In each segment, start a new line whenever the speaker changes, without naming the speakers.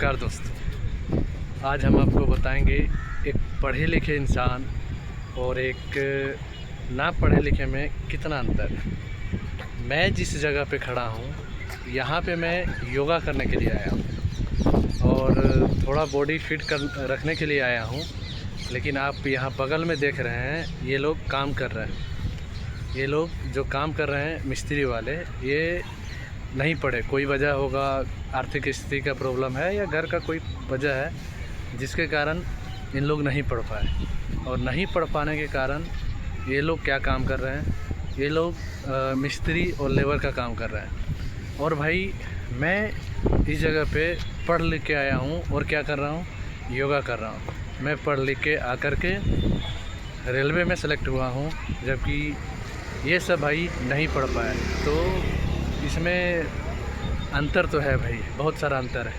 नमस्कार दोस्तों, आज हम आपको बताएंगे एक पढ़े लिखे इंसान और एक ना पढ़े लिखे में कितना अंतर है। मैं जिस जगह पे खड़ा हूँ यहाँ पे मैं योगा करने के लिए आया हूँ और थोड़ा बॉडी फिट कर रखने के लिए आया हूँ। लेकिन आप यहाँ बगल में देख रहे हैं ये लोग काम कर रहे हैं। ये लोग जो काम कर रहे हैं मिस्त्री वाले, ये नहीं पढ़े। कोई वजह होगा, आर्थिक स्थिति का प्रॉब्लम है या घर का कोई वजह है जिसके कारण इन लोग नहीं पढ़ पाए। और नहीं पढ़ पाने के कारण ये लोग क्या काम कर रहे हैं, ये लोग मिस्त्री और लेबर का काम कर रहे हैं। और भाई मैं इस जगह पे पढ़ लिख के आया हूँ और क्या कर रहा हूँ, योगा कर रहा हूँ। मैं पढ़ लिख के आकर के रेलवे में सेलेक्ट हुआ हूँ, जबकि ये सब भाई नहीं पढ़ पाए। तो इसमें अंतर तो है भाई, बहुत सारा अंतर है।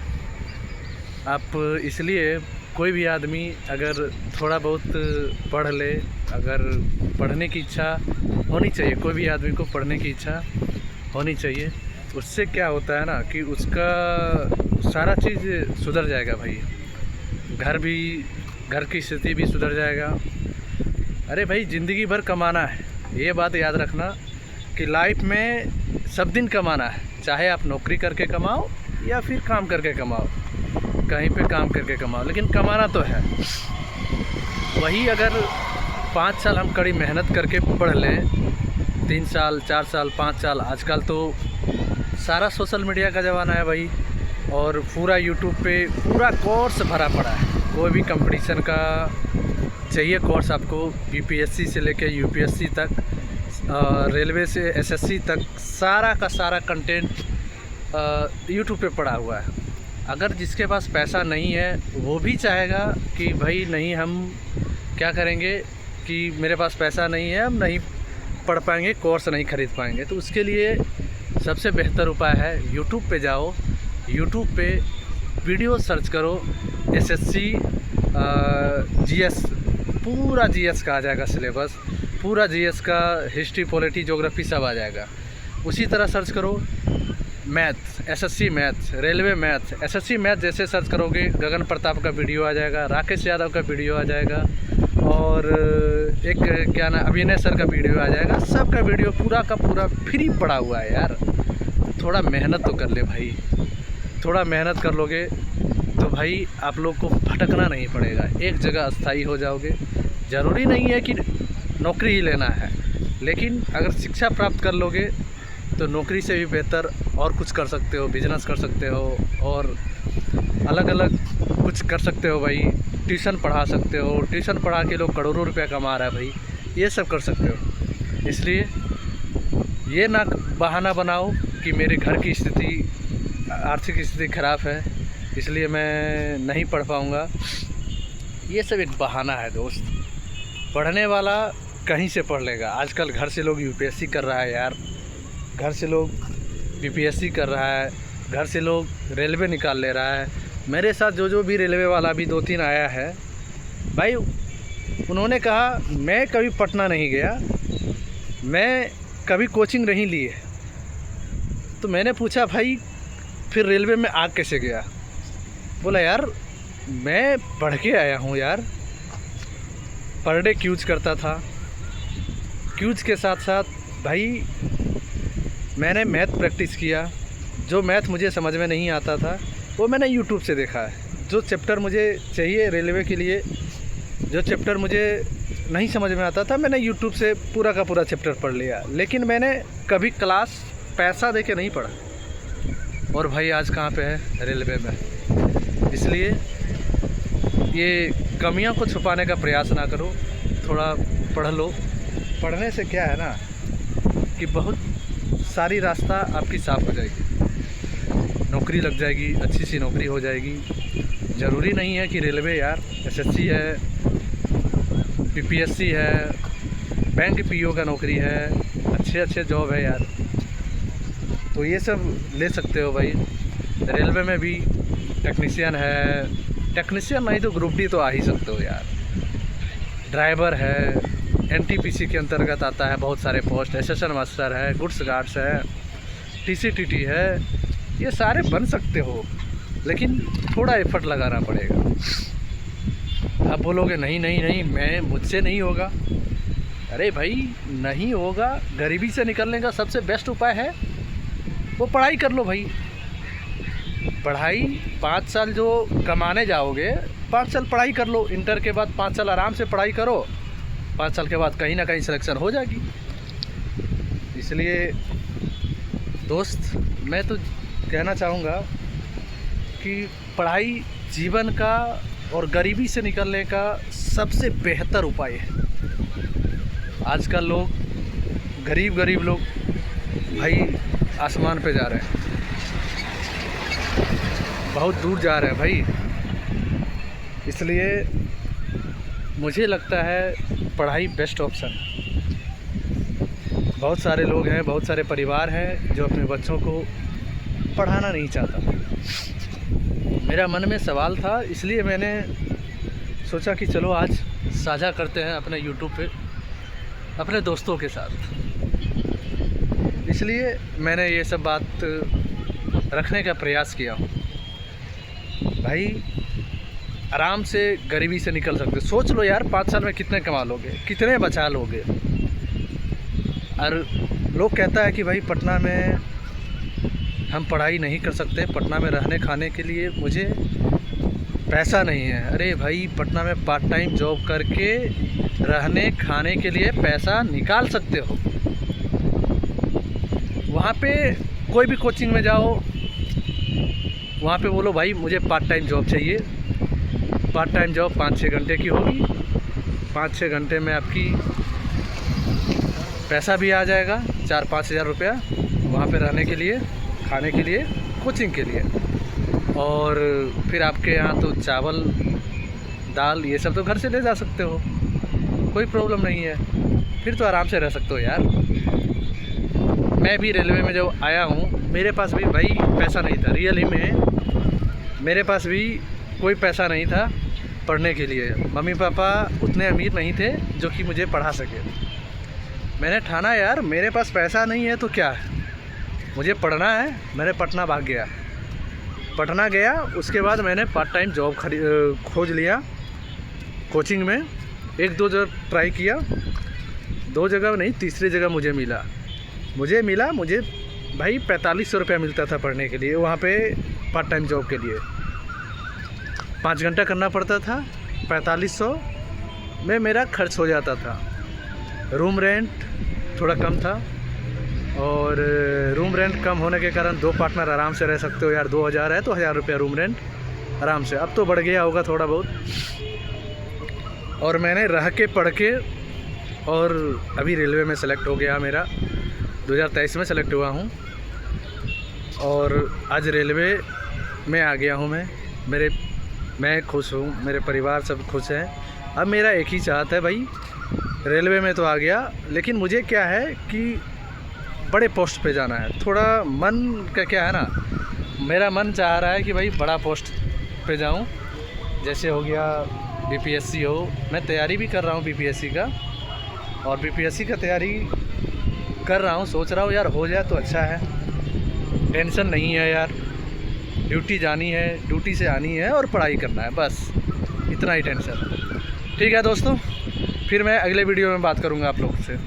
आप इसलिए कोई भी आदमी अगर थोड़ा बहुत पढ़ ले, अगर पढ़ने की इच्छा होनी चाहिए, कोई भी आदमी को पढ़ने की इच्छा होनी चाहिए। उससे क्या होता है ना कि उसका सारा चीज़ सुधर जाएगा भाई। घर की स्थिति भी सुधर जाएगा। अरे भाई ज़िंदगी भर कमाना है, ये बात याद रखना कि लाइफ में सब दिन कमाना है। चाहे आप नौकरी करके कमाओ या फिर काम करके कमाओ, कहीं पे काम करके कमाओ, लेकिन कमाना तो है। वही अगर 5 साल हम कड़ी मेहनत करके पढ़ लें, 3 साल 4 साल 5 साल, आजकल तो सारा सोशल मीडिया का ज़माना है भाई, और पूरा यूट्यूब पे पूरा कोर्स भरा पड़ा है। कोई भी कंपटीशन का चाहिए कोर्स आपको, बीपीएससी से लेकर यूपीएससी तक, रेलवे से एसएससी तक, सारा का सारा कंटेंट यूट्यूब पे पड़ा हुआ है। अगर जिसके पास पैसा नहीं है वो भी चाहेगा कि भाई नहीं, हम क्या करेंगे कि मेरे पास पैसा नहीं है, हम नहीं पढ़ पाएंगे, कोर्स नहीं खरीद पाएंगे। तो उसके लिए सबसे बेहतर उपाय है यूट्यूब पे जाओ, यूट्यूब पे वीडियो सर्च करो, एसएससी जीएस, पूरा जीएस का आ जाएगा सिलेबस, पूरा जीएस का हिस्ट्री पॉलिटी ज्योग्राफी सब आ जाएगा। उसी तरह सर्च करो math, SSC math, railway math, SSC math जैसे सर्च करोगे गगन प्रताप का वीडियो आ जाएगा, राकेश यादव का वीडियो आ जाएगा, और एक क्या ना अभिनय सर का वीडियो आ जाएगा। सबका वीडियो पूरा का पूरा फ्री पड़ा हुआ है यार। थोड़ा मेहनत तो कर ले भाई, थोड़ा मेहनत कर लोगे तो भाई आप लोग को भटकना नहीं पड़ेगा, एक जगह स्थायी हो जाओगे। ज़रूरी नहीं है कि नौकरी ही लेना है, लेकिन अगर शिक्षा प्राप्त कर लोगे तो नौकरी से भी बेहतर और कुछ कर सकते हो, बिजनेस कर सकते हो, और अलग अलग कुछ कर सकते हो भाई। ट्यूशन पढ़ा सकते हो, ट्यूशन पढ़ा के लोग करोड़ों रुपया कमा रहा है भाई, ये सब कर सकते हो। इसलिए ये ना बहाना बनाओ कि मेरे घर की स्थिति, आर्थिक स्थिति ख़राब है इसलिए मैं नहीं पढ़ पाऊँगा। ये सब एक बहाना है दोस्त। पढ़ने वाला कहीं से पढ़ लेगा। आजकल घर से लोग यूपीएससी कर रहा है यार, घर से लोग बीपीएससी कर रहा है, घर से लोग रेलवे निकाल ले रहा है। मेरे साथ जो भी रेलवे वाला भी 2-3 आया है भाई, उन्होंने कहा मैं कभी पटना नहीं गया, मैं कभी कोचिंग नहीं ली है। तो मैंने पूछा भाई फिर रेलवे में आ कैसे गया? बोला यार मैं पढ़ के आया हूँ यार। पर डे क्यूज करता था, क्यूज के साथ साथ भाई मैंने मैथ प्रैक्टिस किया। जो मैथ मुझे समझ में नहीं आता था वो मैंने यूट्यूब से देखा है। जो चैप्टर मुझे चाहिए रेलवे के लिए, जो चैप्टर मुझे नहीं समझ में आता था, मैंने यूट्यूब से पूरा का पूरा चैप्टर पढ़ लिया। लेकिन मैंने कभी क्लास पैसा दे के नहीं पढ़ा। और भाई आज कहाँ पे है, रेलवे में। इसलिए ये कमियों को छुपाने का प्रयास ना करो, थोड़ा पढ़ लो। पढ़ने से क्या है ना कि बहुत सारी रास्ता आपकी साफ़ हो जाएगी, नौकरी लग जाएगी, अच्छी सी नौकरी हो जाएगी। ज़रूरी नहीं है कि रेलवे यार, एसएससी है, बीपीएससी है, बैंक पीओ का नौकरी है, अच्छे जॉब है यार। तो ये सब ले सकते हो भाई। रेलवे में भी टेक्नीशियन है, टेक्नीशियन नहीं तो ग्रुप डी तो आ ही सकते हो यार। ड्राइवर है, एनटीपीसी के अंतर्गत आता है बहुत सारे पोस्ट, एसेशन मास्टर है, गुड्स गार्ड्स है, टीसीटीटी है, ये सारे बन सकते हो। लेकिन थोड़ा एफर्ट लगाना पड़ेगा। आप बोलोगे नहीं नहीं नहीं मैं मुझसे नहीं होगा। अरे भाई नहीं होगा, गरीबी से निकलने का सबसे बेस्ट उपाय है वो पढ़ाई कर लो भाई। पढ़ाई 5 साल जो कमाने जाओगे 5 साल पढ़ाई कर लो। इंटर के बाद 5 साल आराम से पढ़ाई करो, 5 साल के बाद कहीं ना कहीं सिलेक्शन हो जाएगी। इसलिए दोस्त मैं तो कहना चाहूँगा कि पढ़ाई जीवन का और गरीबी से निकलने का सबसे बेहतर उपाय है। आजकल लोग गरीब लोग भाई आसमान पे जा रहे हैं, बहुत दूर जा रहे हैं भाई। इसलिए मुझे लगता है पढ़ाई बेस्ट ऑप्शन है। बहुत सारे लोग हैं, बहुत सारे परिवार हैं जो अपने बच्चों को पढ़ाना नहीं चाहता। मेरा मन में सवाल था, इसलिए मैंने सोचा कि चलो आज साझा करते हैं अपने यूट्यूब पे अपने दोस्तों के साथ। इसलिए मैंने ये सब बात रखने का प्रयास किया हूँ। भाई आराम से गरीबी से निकल सकते। सोच लो यार 5 साल में कितने कमा लोगे, कितने बचा लोगे। और लोग कहता है कि भाई पटना में हम पढ़ाई नहीं कर सकते, पटना में रहने खाने के लिए मुझे पैसा नहीं है। अरे भाई पटना में पार्ट टाइम जॉब करके रहने खाने के लिए पैसा निकाल सकते हो। वहाँ पे कोई भी कोचिंग में जाओ, वहाँ पे बोलो भाई मुझे पार्ट टाइम जॉब चाहिए। पार्ट टाइम जॉब 5-6 घंटे की होगी, 5-6 घंटे में आपकी पैसा भी आ जाएगा 4-5 हज़ार रुपया वहाँ पे रहने के लिए, खाने के लिए, कोचिंग के लिए। और फिर आपके यहाँ तो चावल दाल ये सब तो घर से ले जा सकते हो, कोई प्रॉब्लम नहीं है। फिर तो आराम से रह सकते हो यार। मैं भी रेलवे में जब आया हूँ मेरे पास भी भाई पैसा नहीं था, रियल ही में मेरे पास भी कोई पैसा नहीं था पढ़ने के लिए। मम्मी पापा उतने अमीर नहीं थे जो कि मुझे पढ़ा सके। मैंने ठाना यार मेरे पास पैसा नहीं है तो क्या है, मुझे पढ़ना है। मैंने पटना भाग गया, पटना गया। उसके बाद मैंने पार्ट टाइम जॉब खोज लिया कोचिंग में। 1-2 जगह ट्राई किया, 2 जगह नहीं, तीसरी जगह मुझे मिला मुझे भाई 4500 रुपया मिलता था पढ़ने के लिए वहाँ पे पार्ट टाइम जॉब के लिए। 5 घंटा करना पड़ता था, 4500 में मेरा खर्च हो जाता था। रूम रेंट थोड़ा कम था और रूम रेंट कम होने के कारण 2 पार्टनर आराम से रह सकते हो यार। 2000 है तो 1000 रुपया रूम रेंट आराम से। अब तो बढ़ गया होगा थोड़ा बहुत। और मैंने रह के पढ़ के और अभी रेलवे में सेलेक्ट हो गया मेरा, 2023 में सेलेक्ट हुआ हूँ और आज रेलवे में आ गया हूँ मैं खुश हूँ, मेरे परिवार सब खुश हैं। अब मेरा एक ही चाहत है भाई, रेलवे में तो आ गया, लेकिन मुझे क्या है कि बड़े पोस्ट पे जाना है। थोड़ा मन का क्या है ना, मेरा मन चाह रहा है कि भाई बड़ा पोस्ट पे जाऊं। जैसे हो गया बीपीएससी हो, मैं तैयारी भी कर रहा हूं बीपीएससी का, और बीपीएससी का तैयारी कर रहा हूं। सोच रहा हूं यार हो जाए तो अच्छा है, टेंशन नहीं है यार। ड्यूटी जानी है, ड्यूटी से आनी है और पढ़ाई करना है, बस इतना ही टेंशन। ठीक है दोस्तों, फिर मैं अगले वीडियो में बात करूँगा आप लोग से।